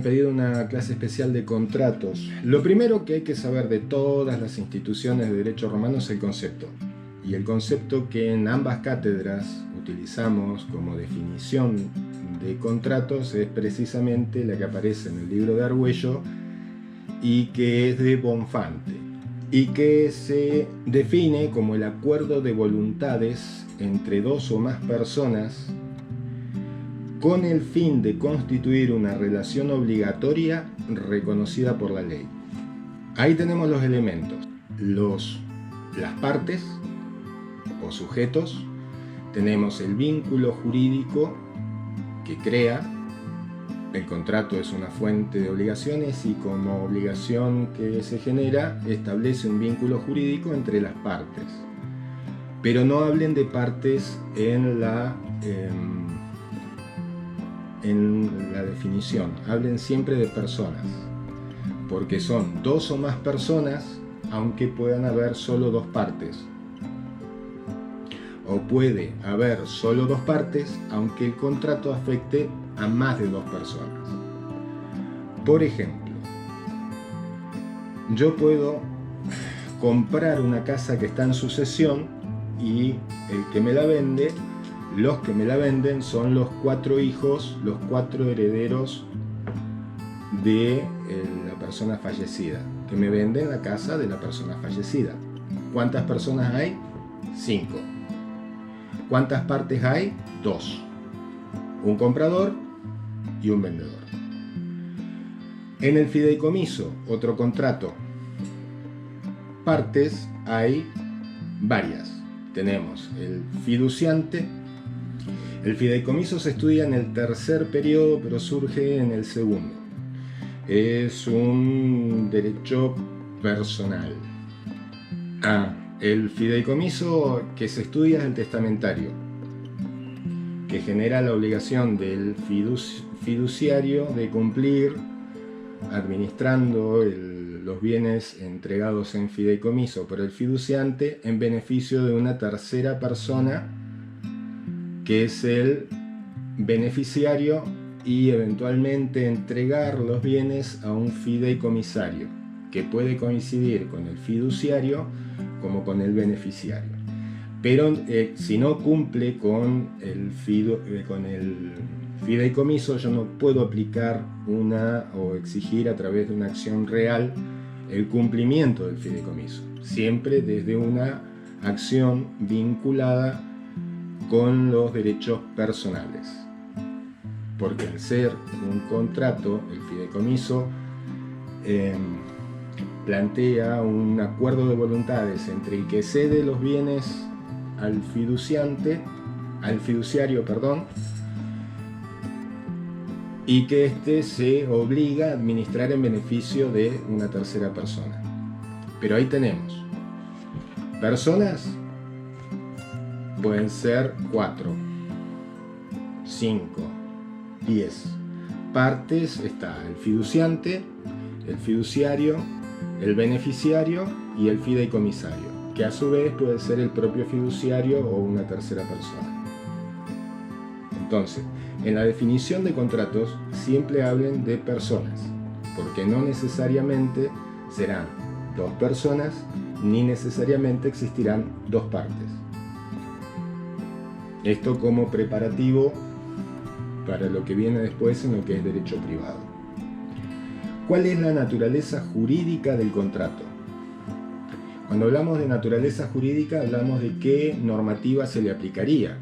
habían pedido una clase especial de contratos. Lo primero que hay que saber de todas las instituciones de derecho romano es el concepto. Y el concepto que en ambas cátedras utilizamos como definición de contratos es precisamente la que aparece en el libro de Argüello y que es de Bonfante, y que se define como el acuerdo de voluntades entre dos o más personas con el fin de constituir una relación obligatoria reconocida por la ley. Ahí tenemos los elementos, las partes o sujetos, tenemos el vínculo jurídico que crea, el contrato es una fuente de obligaciones y como obligación que se genera establece un vínculo jurídico entre las partes. Pero no hablen de partes en la definición, hablen siempre de personas, porque son dos o más personas aunque puedan haber solo dos partes. O puede haber solo dos partes aunque el contrato afecte a más de dos personas. Por ejemplo, yo puedo comprar una casa que está en sucesión y el que me la vende, los que me la venden son los 4 hijos, los 4 herederos de la persona fallecida, que me venden la casa de la persona fallecida. ¿Cuántas personas hay? 5. ¿Cuántas partes hay? 2. Un comprador y un vendedor. En el fideicomiso, otro contrato, partes hay varias. Tenemos el fiduciante. El fideicomiso se estudia en el tercer periodo, pero surge en el segundo. Es un derecho personal. El fideicomiso que se estudia es el testamentario, que genera la obligación del fiduciario de cumplir administrando los bienes entregados en fideicomiso por el fiduciante en beneficio de una tercera persona que es el beneficiario y eventualmente entregar los bienes a un fideicomisario que puede coincidir con el fiduciario como con el beneficiario. Pero si no cumple con el fideicomiso, yo no puedo aplicar o exigir a través de una acción real el cumplimiento del fideicomiso, siempre desde una acción vinculada con los derechos personales. Porque al ser un contrato, el fideicomiso plantea un acuerdo de voluntades entre el que cede los bienes al fiduciario, y que éste se obliga a administrar en beneficio de una tercera persona. Pero ahí tenemos personas, pueden ser 4, 5, 10. Partes está el fiduciante, el fiduciario, el beneficiario y el fideicomisario, que a su vez puede ser el propio fiduciario o una tercera persona. Entonces, en la definición de contratos siempre hablen de personas, porque no necesariamente serán 2 personas, ni necesariamente existirán 2 partes. Esto como preparativo para lo que viene después en lo que es derecho privado. ¿Cuál es la naturaleza jurídica del contrato? Cuando hablamos de naturaleza jurídica, hablamos de qué normativa se le aplicaría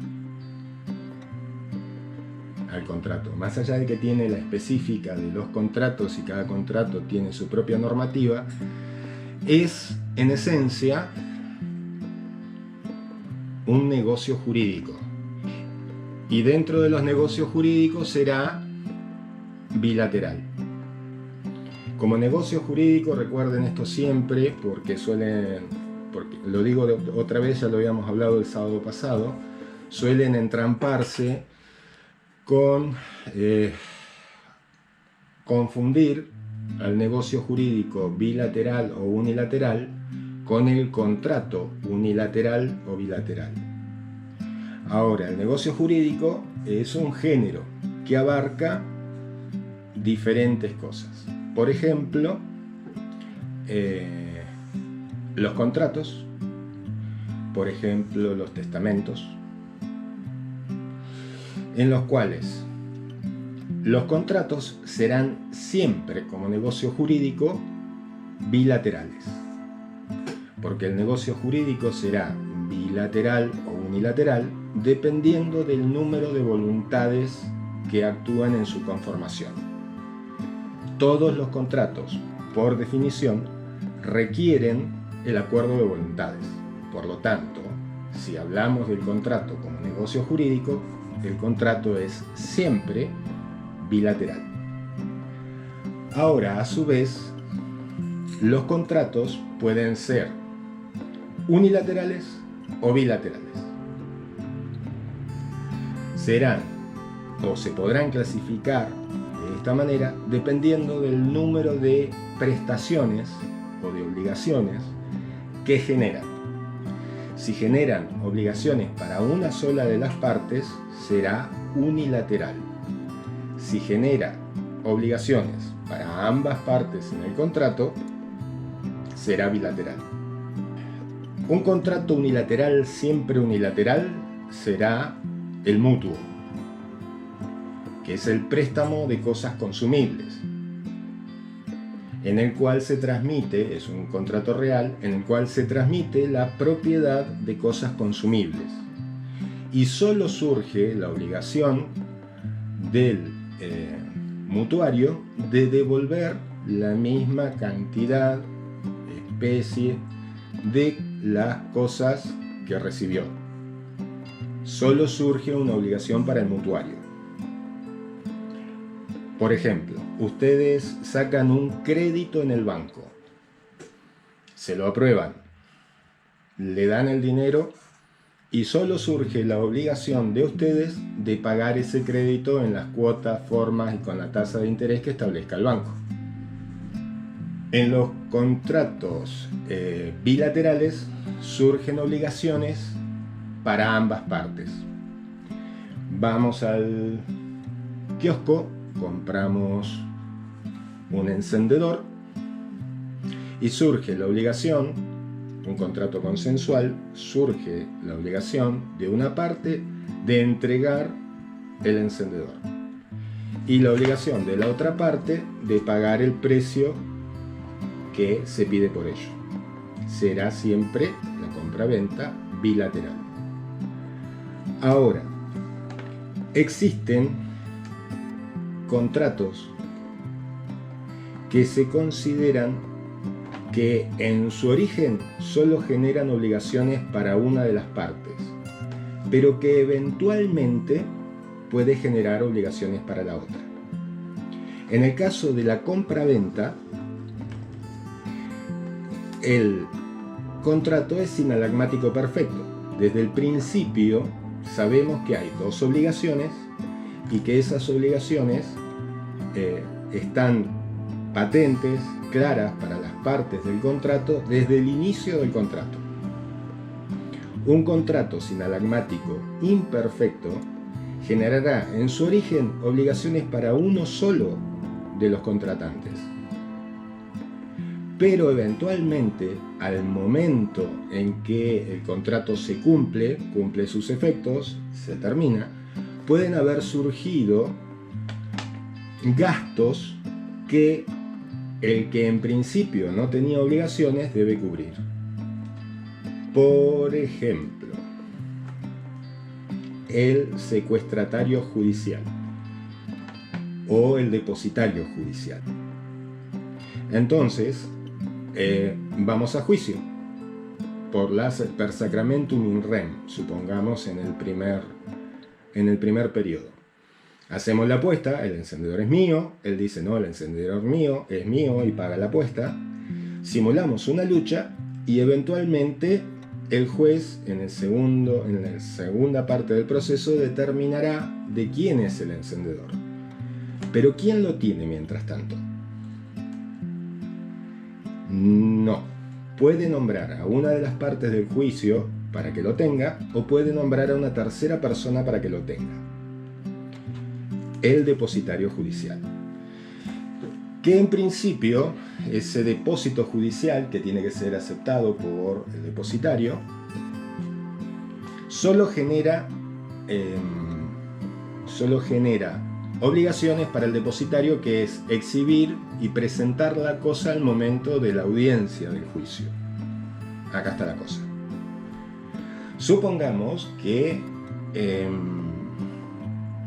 al contrato. Más allá de que tiene la específica de los contratos y cada contrato tiene su propia normativa, es en esencia un negocio jurídico. Y dentro de los negocios jurídicos será bilateral. Como negocio jurídico, recuerden esto siempre, porque lo digo otra vez, ya lo habíamos hablado el sábado pasado, suelen entramparse con confundir al negocio jurídico bilateral o unilateral con el contrato unilateral o bilateral. Ahora, el negocio jurídico es un género que abarca diferentes cosas. Por ejemplo, los contratos, por ejemplo, los testamentos, en los cuales los contratos serán siempre, como negocio jurídico, bilaterales. Porque el negocio jurídico será bilateral o unilateral dependiendo del número de voluntades que actúan en su conformación. Todos los contratos, por definición, requieren el acuerdo de voluntades. Por lo tanto, si hablamos del contrato como negocio jurídico, el contrato es siempre bilateral. Ahora, a su vez, los contratos pueden ser unilaterales o bilaterales. Serán o se podrán clasificar de esta manera dependiendo del número de prestaciones o de obligaciones que generan. Si generan obligaciones para una sola de las partes, será unilateral. Si genera obligaciones para ambas partes en el contrato, será bilateral. Un contrato unilateral, siempre unilateral, será el mutuo, que es el préstamo de cosas consumibles, en el cual se transmite, es un contrato real, en el cual se transmite la propiedad de cosas consumibles. Y solo surge la obligación del mutuario de devolver la misma cantidad, especie, de las cosas que recibió. Solo surge una obligación para el mutuario. Por ejemplo, ustedes sacan un crédito en el banco, se lo aprueban, le dan el dinero y solo surge la obligación de ustedes de pagar ese crédito en las cuotas, formas y con la tasa de interés que establezca el banco. En los contratos bilaterales surgen obligaciones para ambas partes. Vamos al kiosco, compramos un encendedor y surge la obligación, un contrato consensual, surge la obligación de una parte de entregar el encendedor y la obligación de la otra parte de pagar el precio que se pide por ello. Será siempre la compra-venta bilateral. Ahora, existen contratos que se consideran que en su origen solo generan obligaciones para una de las partes, pero que eventualmente puede generar obligaciones para la otra. En el caso de la compra-venta, el contrato es sinalagmático perfecto. Desde el principio sabemos que hay dos obligaciones y que esas obligaciones están patentes, claras para las partes del contrato desde el inicio del contrato. Un contrato sinalagmático imperfecto generará en su origen obligaciones para uno solo de los contratantes. Pero eventualmente, al momento en que el contrato se cumple sus efectos, se termina, pueden haber surgido gastos que el que en principio no tenía obligaciones debe cubrir. Por ejemplo, el secuestratario judicial o el depositario judicial. Entonces, vamos a juicio per sacramentum in rem, supongamos en el primer periodo. Hacemos la apuesta, el encendedor es mío, él dice no, el encendedor mío es mío y paga la apuesta. Simulamos una lucha y eventualmente el juez en la segunda parte del proceso determinará de quién es el encendedor. Pero ¿quién lo tiene mientras tanto? No. Puede nombrar a una de las partes del juicio para que lo tenga o puede nombrar a una tercera persona para que lo tenga. El depositario judicial. que en principio ese depósito judicial, que tiene que ser aceptado por el depositario, solo genera obligaciones para el depositario, que es exhibir y presentar la cosa al momento de la audiencia del juicio. Acá está la cosa. Supongamos que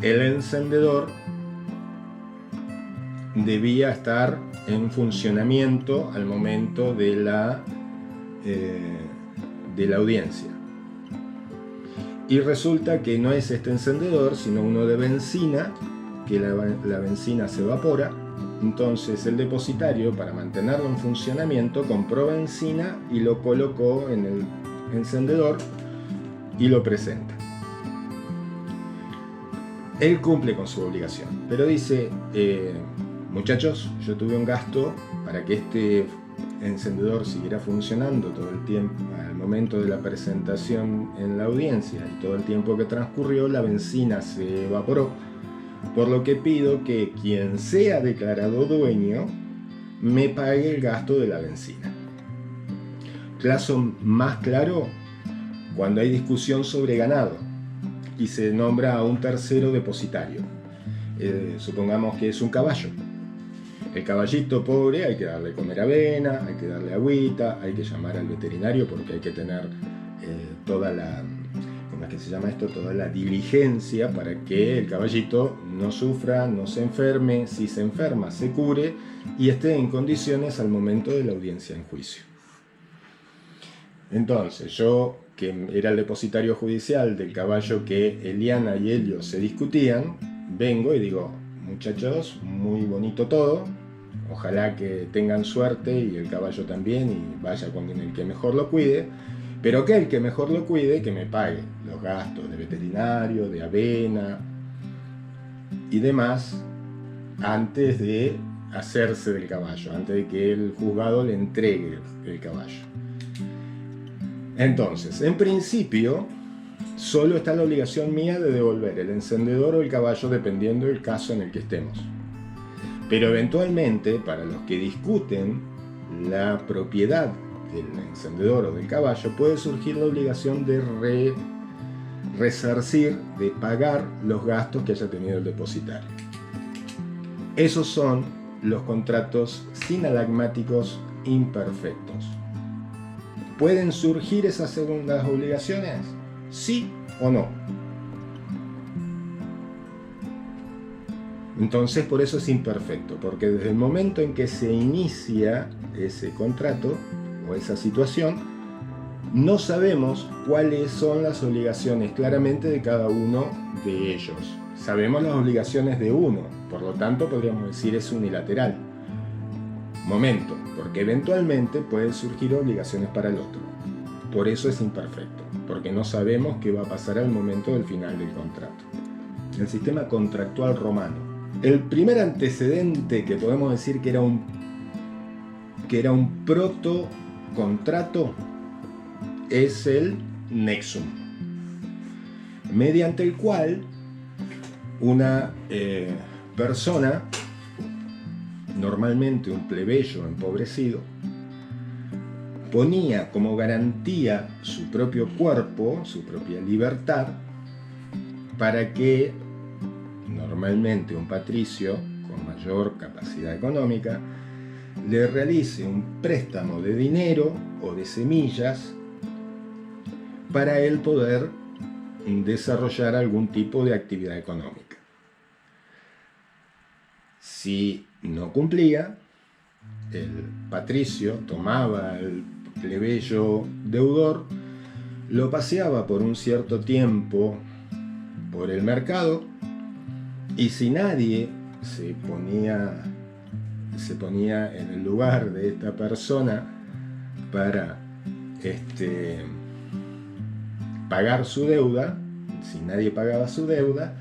el encendedor debía estar en funcionamiento al momento de la audiencia. Y resulta que no es este encendedor, sino uno de benzina, que la benzina se evapora. Entonces el depositario, para mantenerlo en funcionamiento, compró benzina y lo colocó en el encendedor y lo presenta. Él cumple con su obligación, pero dice, muchachos, yo tuve un gasto para que este encendedor siguiera funcionando todo el tiempo, al momento de la presentación en la audiencia, y todo el tiempo que transcurrió la benzina se evaporó, por lo que pido que quien sea declarado dueño me pague el gasto de la benzina. Caso más claro, cuando hay discusión sobre ganado y se nombra a un tercero depositario. Supongamos que es un caballo. El caballito pobre hay que darle comer avena, hay que darle agüita, hay que llamar al veterinario porque hay que tener toda la diligencia para que el caballito no sufra, no se enferme, si se enferma se cure y esté en condiciones al momento de la audiencia en juicio. Entonces yo, que era el depositario judicial del caballo que Eliana y Helio se discutían, vengo y digo, muchachos, muy bonito todo, ojalá que tengan suerte y el caballo también y vaya con el que mejor lo cuide, pero que el que mejor lo cuide, que me pague los gastos de veterinario, de avena y demás antes de hacerse del caballo, antes de que el juzgado le entregue el caballo. Entonces, en principio, solo está la obligación mía de devolver el encendedor o el caballo dependiendo del caso en el que estemos. Pero eventualmente, para los que discuten la propiedad del encendedor o del caballo, puede surgir la obligación de resarcir, de pagar los gastos que haya tenido el depositario. Esos son los contratos sinalagmáticos imperfectos. ¿Pueden surgir esas segundas obligaciones? ¿Sí o no? Entonces, por eso es imperfecto, porque desde el momento en que se inicia ese contrato o esa situación, no sabemos cuáles son las obligaciones claramente de cada uno de ellos. Sabemos las obligaciones de uno, por lo tanto podríamos decir es unilateral. Momento, porque eventualmente pueden surgir obligaciones para el otro. Por eso es imperfecto, porque no sabemos qué va a pasar al momento del final del contrato. El sistema contractual romano. El primer antecedente que podemos decir que era un protocontrato es el nexum, mediante el cual una persona, normalmente un plebeyo empobrecido, ponía como garantía su propio cuerpo, su propia libertad, para que normalmente un patricio con mayor capacidad económica le realice un préstamo de dinero o de semillas para él poder desarrollar algún tipo de actividad económica. Si no cumplía, el patricio tomaba al plebeyo deudor, lo paseaba por un cierto tiempo por el mercado y si nadie se ponía en el lugar de esta persona para pagar su deuda, si nadie pagaba su deuda,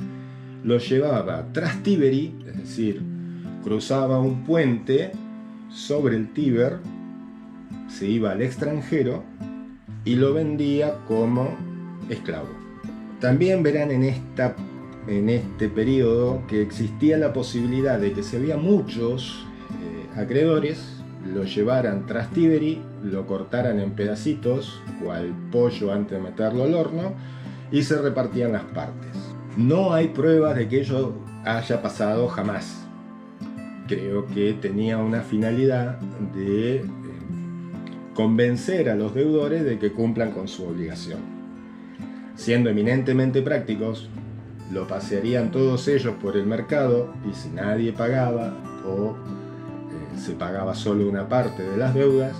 lo llevaba tras Tiberi, es decir, cruzaba un puente sobre el Tíber, se iba al extranjero y lo vendía como esclavo. También verán en este periodo que existía la posibilidad de que si había muchos acreedores lo llevaran tras Tiberi, lo cortaran en pedacitos, cual pollo antes de meterlo al horno, y se repartían las partes. No hay pruebas de que ello haya pasado jamás. Creo que tenía una finalidad de convencer a los deudores de que cumplan con su obligación. Siendo eminentemente prácticos, lo pasearían todos ellos por el mercado y si nadie pagaba o se pagaba solo una parte de las deudas,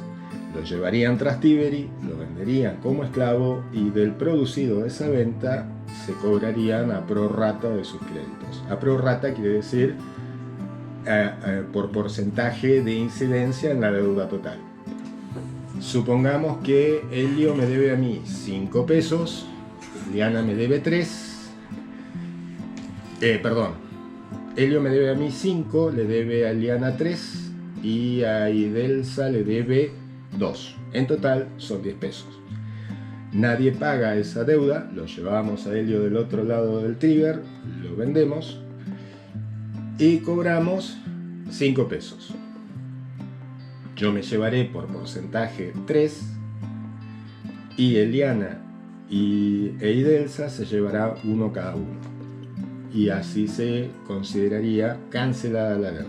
lo llevarían tras Tiberi, lo venderían como esclavo y del producido de esa venta se cobrarían a prorrata de sus créditos. A prorrata quiere decir por porcentaje de incidencia en la deuda total. Supongamos que Helio me debe a mí 5 pesos, Liana me debe 3, Helio me debe a mí 5, le debe a Liana 3 y a Idelsa le debe 2. En total son 10 pesos. Nadie paga esa deuda, lo llevamos a Helio del otro lado del Tíber, lo vendemos y cobramos 5 pesos. Yo me llevaré por porcentaje 3 y Eliana e Idelsa se llevará 1 cada uno. Y así se consideraría cancelada la deuda.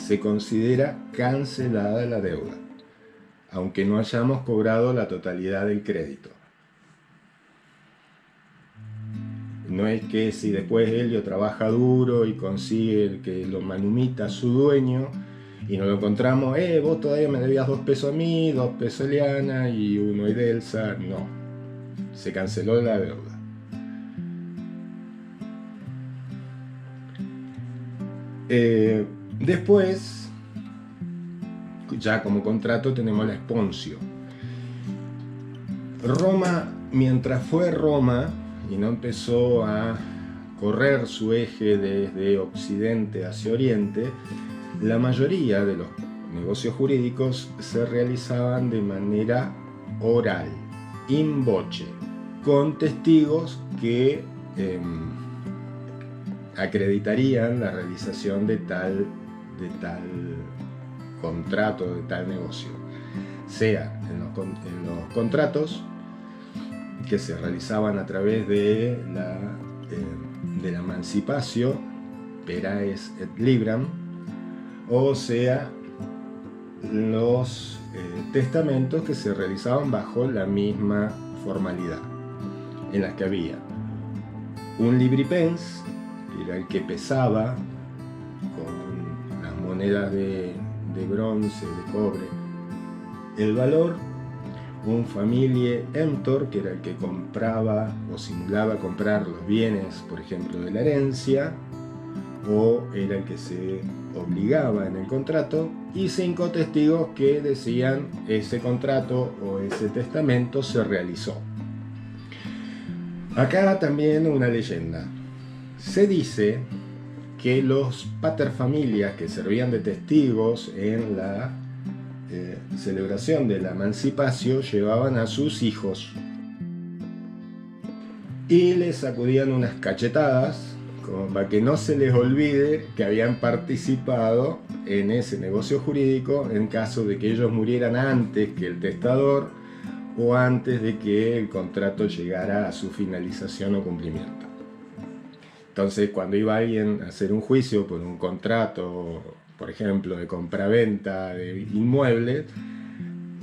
Se considera cancelada la deuda, aunque no hayamos cobrado la totalidad del crédito. No es que si después Helio trabaja duro y consigue el que lo manumita a su dueño y nos lo encontramos, vos todavía me debías 2 pesos a mí, 2 pesos a Eliana y 1 a Idelsa. No, se canceló la deuda. Después, ya como contrato tenemos la Esponcio. Roma, mientras fue Roma y no empezó a correr su eje desde occidente hacia oriente, la mayoría de los negocios jurídicos se realizaban de manera oral, in voce, con testigos que acreditarían la realización de tal contrato, de tal negocio, sea en los contratos que se realizaban a través de la emancipatio, peraes et libram, o sea los testamentos que se realizaban bajo la misma formalidad, en las que había un libripens, que era el que pesaba con las monedas de bronce, de cobre, el valor, un familie emptor, que era el que compraba o simulaba comprar los bienes, por ejemplo, de la herencia, o era el que se obligaba en el contrato, y 5 testigos que decían ese contrato o ese testamento se realizó. Acá también una leyenda. Se dice que los paterfamilias que servían de testigos en la celebración de la emancipatio llevaban a sus hijos y les sacudían unas cachetadas como para que no se les olvide que habían participado en ese negocio jurídico en caso de que ellos murieran antes que el testador o antes de que el contrato llegara a su finalización o cumplimiento. Entonces, cuando iba alguien a hacer un juicio por un contrato, por ejemplo, de compraventa de inmuebles,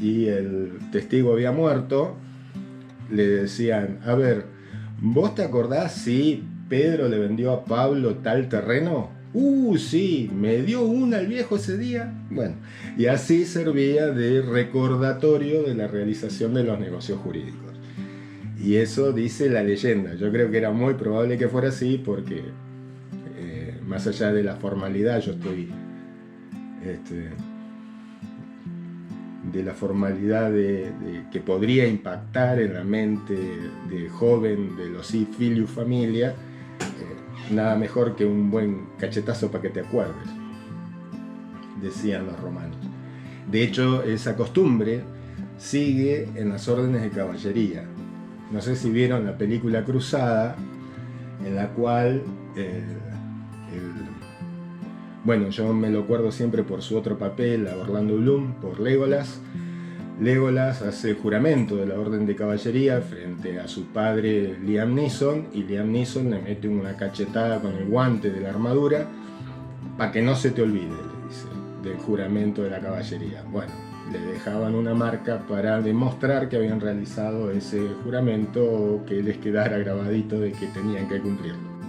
y el testigo había muerto, le decían, a ver, ¿vos te acordás si Pedro le vendió a Pablo tal terreno? Sí, me dio una el viejo ese día. Bueno, y así servía de recordatorio de la realización de los negocios jurídicos. Y eso dice la leyenda. Yo creo que era muy probable que fuera así porque más allá de la formalidad, yo estoy de la formalidad que podría impactar en la mente de joven de los filius familia, nada mejor que un buen cachetazo para que te acuerdes, decían los romanos. De hecho, esa costumbre sigue en las órdenes de caballería. No sé si vieron la película Cruzada, en la cual Bueno, yo me lo acuerdo siempre por su otro papel, a Orlando Bloom, por Legolas. Legolas hace el juramento de la Orden de Caballería frente a su padre Liam Neeson, y Liam Neeson le mete una cachetada con el guante de la armadura para que no se te olvide, le dice, del juramento de la caballería. Bueno, le dejaban una marca para demostrar que habían realizado ese juramento, o que les quedara grabadito de que tenían que cumplirlo.